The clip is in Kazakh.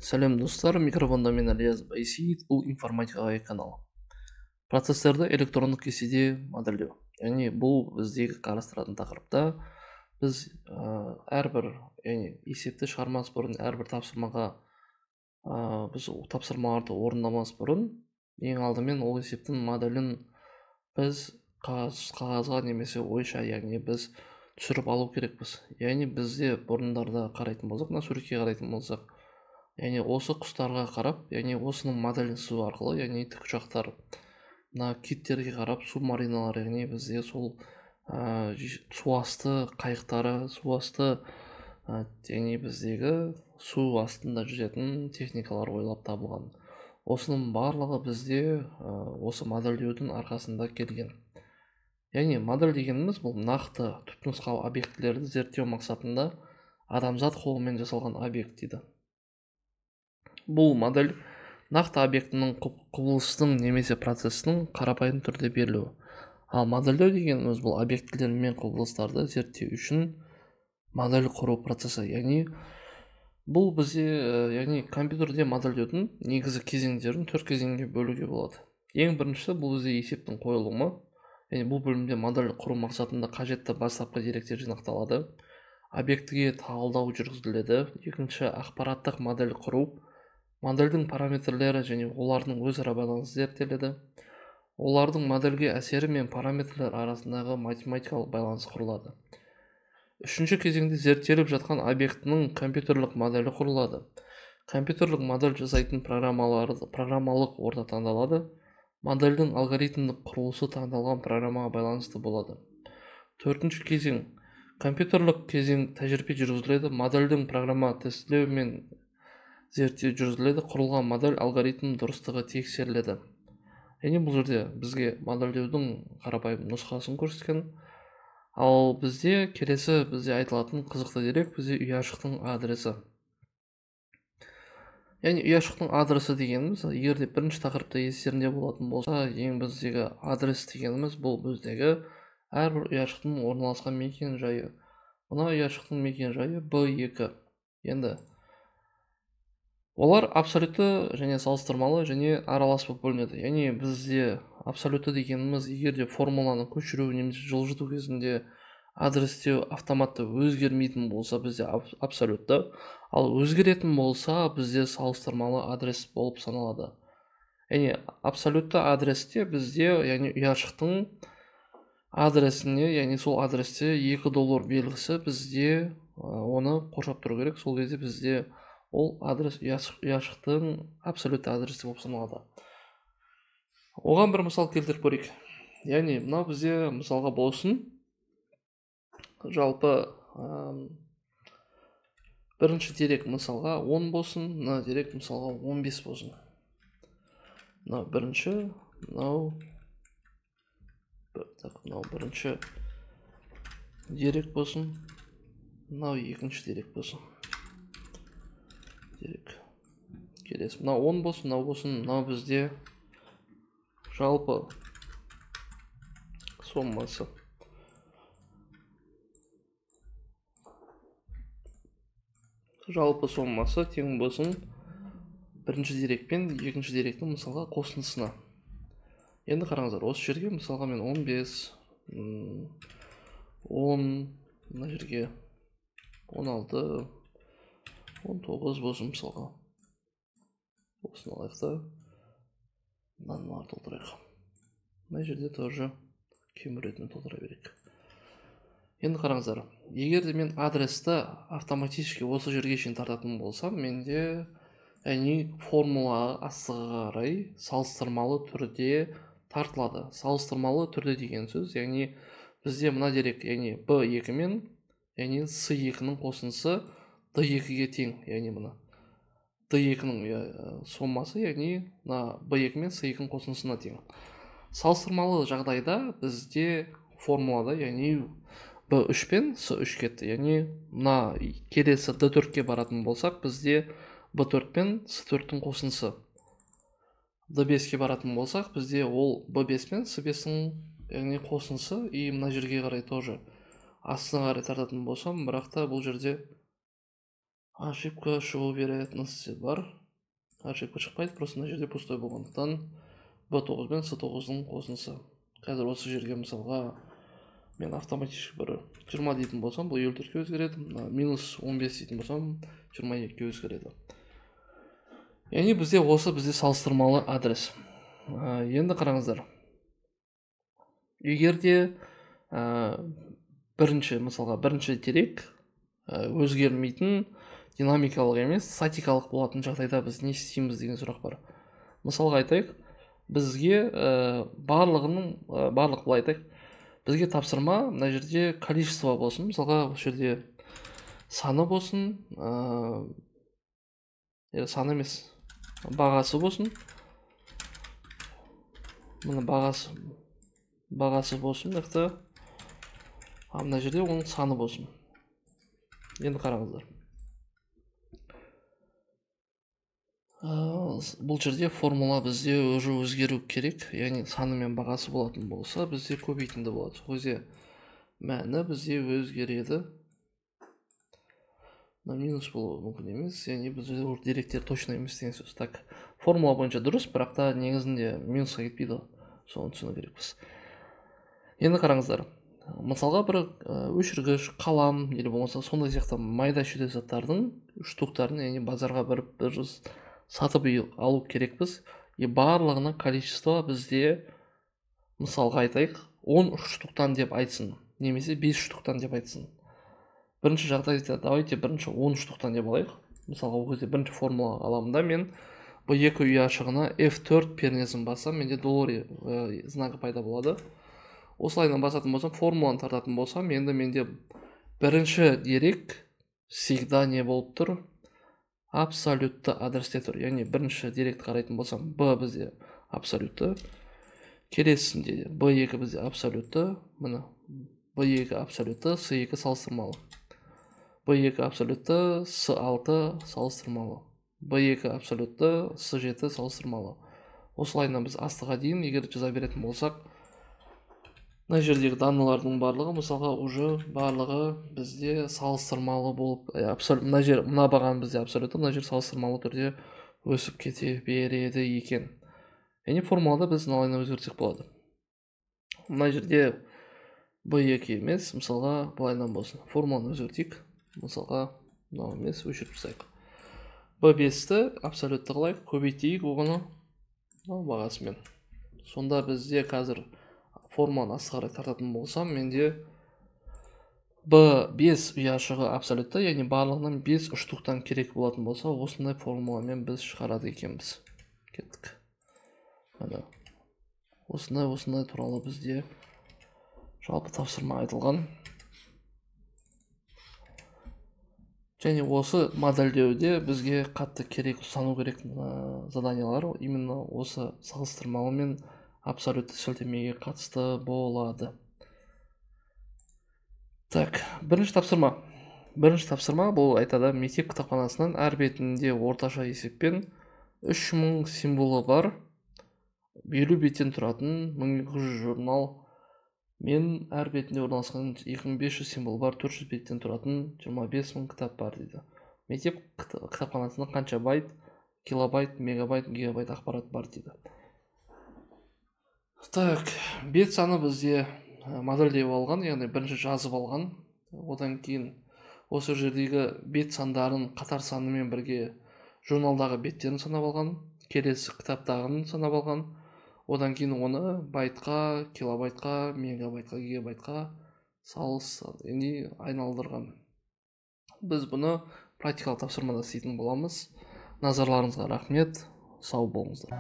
Сәлем достар, микрофонда мен Ильяс Байсейіт, бұл информатикаға каналы. Процесстерді электрондық кестеде модельдеу. Яғни бұл біздегі қарастыратын тақырыпта біз әрбір есепті шығармас бұрын, әрбір тапсырмаға біз тапсырмаларды орындамас бұрын, ең алдымен ол есептің моделін біз қағазға немесе ойша, яғни біз түсіріп алу керекпіз. Яғни бізде бұрындарда қарайтын болсақ, мына суретке қарайтын болсақ, яғни осы құстарға қарап, яғни осының моделін сызу арқылы, яғни тікұшақтар, мына киттерге қарап, субмариналар, яғни бізде сол суасты қайықтары, суасты яғни біздегі су астында жүретін техникалар ойлап табылған. Осының барлығы бізде осы модельдеудің арқасында келген. Яғни модель дегеніміз бұл нақты түпнұсқалы объектілерді зерттеу мақсатында адамзат қолымен жасалған объект дейді. Бұл модель нақты объектінің құбылыстың немесе процестің қарапайым түрде берілуі. Ал модельдеу дегеніміз бұл объектілер мен құбылыстарды зерттеу үшін модель құру процесі. Яғни бұл бізде компьютерде модельдеудің негізгі кезеңдерін 4 кезеңге бөлуге болады. Ең біріншісі бұл бізде есептің қойылымы. Бұл бөлімде модель құру мақсатында қажетті бастапқы деректер жинақталады. Объектіге талдау жүргізіледі. Екінші, ақпараттық модель құру. Модельдің параметрлері және олардың өзара байланысы зерттеледі. Олардың модельге әсері мен параметрлер арасындағы математикалық байланыс құрылады. Үшінші кезеңде зерттеліп жатқан объектінің компьютерлік моделі құрылады. Компьютерлік модель жасайтын программалық орта таңдалады. Модельдің алгоритмдік құрылысы таңдалған программаға байланысты болады. Төртінші кезең компьютерлік кезең тәжірибе жүргізіледі. Модельдің программа тестілеу мен зерттеу жүргізіледі. Құрылған модель алгоритм дұрыстығы тексеріледі. Яғни бұл жерде бізге модельдеудің қарапайым нұсқасын көрсеткен. Ал бізде айтылатын қызықты дерек бізде ұяшықтың адресі. Яғни ұяшықтың адресі дегеніміз, егерде бірінші тақырыпта естерінде болатын болса, ең біздегі адрес дегеніміз бұл біздегі әрбір ұяшықтың орналасқан мекен жайы. Мына ұяшықтың мекен жайы B2. Енді олар абсолютті және салыстырмалы және аралас болып бөлінеді. Яғни бізде абсолютті дегеніміз, егерде формуланы көшіру немесе жылжыту кезінде адрестеу автоматты өзгермейтін болса, бізде абсолютті, ал өзгеретін болса, бізде салыстырмалы адрес болып саналады. Яғни абсолютті адресте бізде, яғни ұяшықтың адресіне, яғни сол адресте $2 белгісі бізде оны қоршап тұру керек. Сол кезде бізде ол адрес ұяшықтың абсолютті адресі болып саналады. Оған бір мысал келтіріп көрейік. Яғни мынау бізде мысалға болсын, жалпы бірінші дерек мысалға 10 болсын, мына дерек мысалға 15 болсын. Мынау бірінші, мынау бірінші дерек болсын, мынау екінші дерек болсын. Дерек келесі, мынау 10 болсын, мынау болсын, мынау бізде жалпы соммасы. Жалпы соммасы тең болсын бірінші дерек пен екінші деректің мысалға қосындысына. Енді қараңыздар, осы жерге мысалға мен 15, 10, мына жерге 16, 19 болсын мысалға. Осыны алайықта, мынаны толтырайық. Мына жерде тоже кеміретіні толтыра берейік. Енді қараңыздар, егерде мен адресті автоматически осы жерге шейін тартатын болсам, менде формула астыға қарай салыстырмалы түрде тартылады. Салыстырмалы түрде деген сөз, яғни бізде мына дерек, яғни B2 мен C2-ның қосындысы D2-ге тең, яғни мына D2-ның соммасы, яғни B2 мен C2-ның қосындысына тең. Салыстырмалы жағдайда бізде формулада, яғни B3 пен C3 кетті. Яғни мына келесі D4-ке баратын болсақ, бізде B4 пен C4-тің қосындысы. D5-ке баратын болсақ, бізде ол B5 пен C5-тің қосындысы. И мына жерге қарай тоже астына қарай тартатын болсам, бірақ та бұл жерде ошибка шығу вероятності бар. Ошибка шықпайды, просто мына жерде пустой болғандықтан B9 мен C9-ның қосындысы. Қазір осы жерге мысалға мен автоматически бір 20 дейтін болсам, бұл 54-ке өзгереді. Минус 15 дейтін болсам, 22-ке өзгереді. Яғни бізде салыстырмалы адрес. Енді қараңыздар. Егерде бірінші дерек өзгермейтін, динамикалық емес, статикалық болатын жағдайда біз не істейміз деген сұрақ бар. Мысалға айтайық, бізге барлық былай айтайық, бізге тапсырма мына жерде количество болсын, мысалға бұл жерде саны болсын, саны емес, бағасы болсын. Мына бағасы болсын, мына жерде оның саны болсын. Енді қараңыздар. Бұл жерде формула бізде уже өзгеру керек, яғни саны мен бағасы болатын болса, бізде көбейтінді болады. Өзе мәні бізде өзгереді. Минус болуы мүмкін емес, яғни бізде деректер точно емес деген сөз. Так, формула бойынша дұрыс, бірақ та негізінде минусқа кетпейді, соны түсіну керекпіз. Енді қараңыздар. Мысалға бір өшіргіш, қалам, или болмаса сондай сияқты майда шүйде заттардың штуктарын, яғни базарға бір сатып алу керекпіз. Барлығының количество бізде, мысалға айтайық, 10 штуктан деп айтсын, немесе 5 штуктан деп айтсын. Бірінші жағдайда давайте бірінші 10 штуктан деп алайық. Мысалға ол кезде бірінші формула аламында мен B2 үй ашығына F4 пернесін бассам, менде доллар знагы пайда болады. Осылайынан басатын болсам, формуланы тартатын болсам, енді менде бірінші дерек всегда не болып тұр? Абсолютті адресте тұр. Яғни бірінші деректі қарайтын болсам, B бізде абсолютті. Келесінде B2 бізде абсолютті. Міне B2 абсолютті, C2 салыстырмалы. B2 абсолютті, C6 салыстырмалы. B2 абсолютті, C7 салыстырмалы. Осылайынан біз астыға дейін егер жаза беретін болсақ, мына жердегі данылардың барлығы, мысалға, уже барлығы бізде салыстырмалы болып, мына бағаны бізде абсолютті, мына жер салыстырмалы түрде өсіп кете береді екен. Яғни формулада біз мыналайынан өзгертсек болады. Мына жерде B2 емес, мысалға, былайынан болсын. Формуланы өзгертейік. Мысалға, мынау емес, өшіріп тастайық. B5-ті абсолютті қылайық, көбейтейік оғаны бағасымен. Сонда бізде қазір формуланы астыға тартатын болсам, менде B5 үй ашығы абсолютті, яғни барлығынан 5 штуктан керек болатын болса, осындай формуламен біз шығарады екенбіз. Кеттік. Осындай туралы бізде жалпы тапсырма айтылған. Және осы модельдеуде бізге қатты керек, ұстану керек заданиялар именно осы салыстырмалы мен абсолютті сілтемеге қатысты болады. Так, бірінші тапсырма бұл айтады, мектеп кітапханасынан әр бетінде орташа есеппен 3000 символы бар, 50 беттен тұратын 1200 журнал мен әр бетінде орналасқан 2500 символ бар, 400 беттен тұратын 25000 кітап бар дейді. Мектеп кітапханасында қанша байт, килобайт, мегабайт, гигабайт ақпарат бар дейді. Так, бет саны бізде модельдеп алған, яғни бірінші жазып алған. Одан кейін осы жердегі бет сандарын қатар санымен бірге журналдағы беттерін санап алған, келесі кітаптағын санап алған. Одан кейін оны байтқа, килобайтқа, мегабайтқа, гигабайтқа айналдырған. Біз бұны практикалық тапсырмада істейтін боламыз. Назарларыңызға рахмет, сау болыңыздар.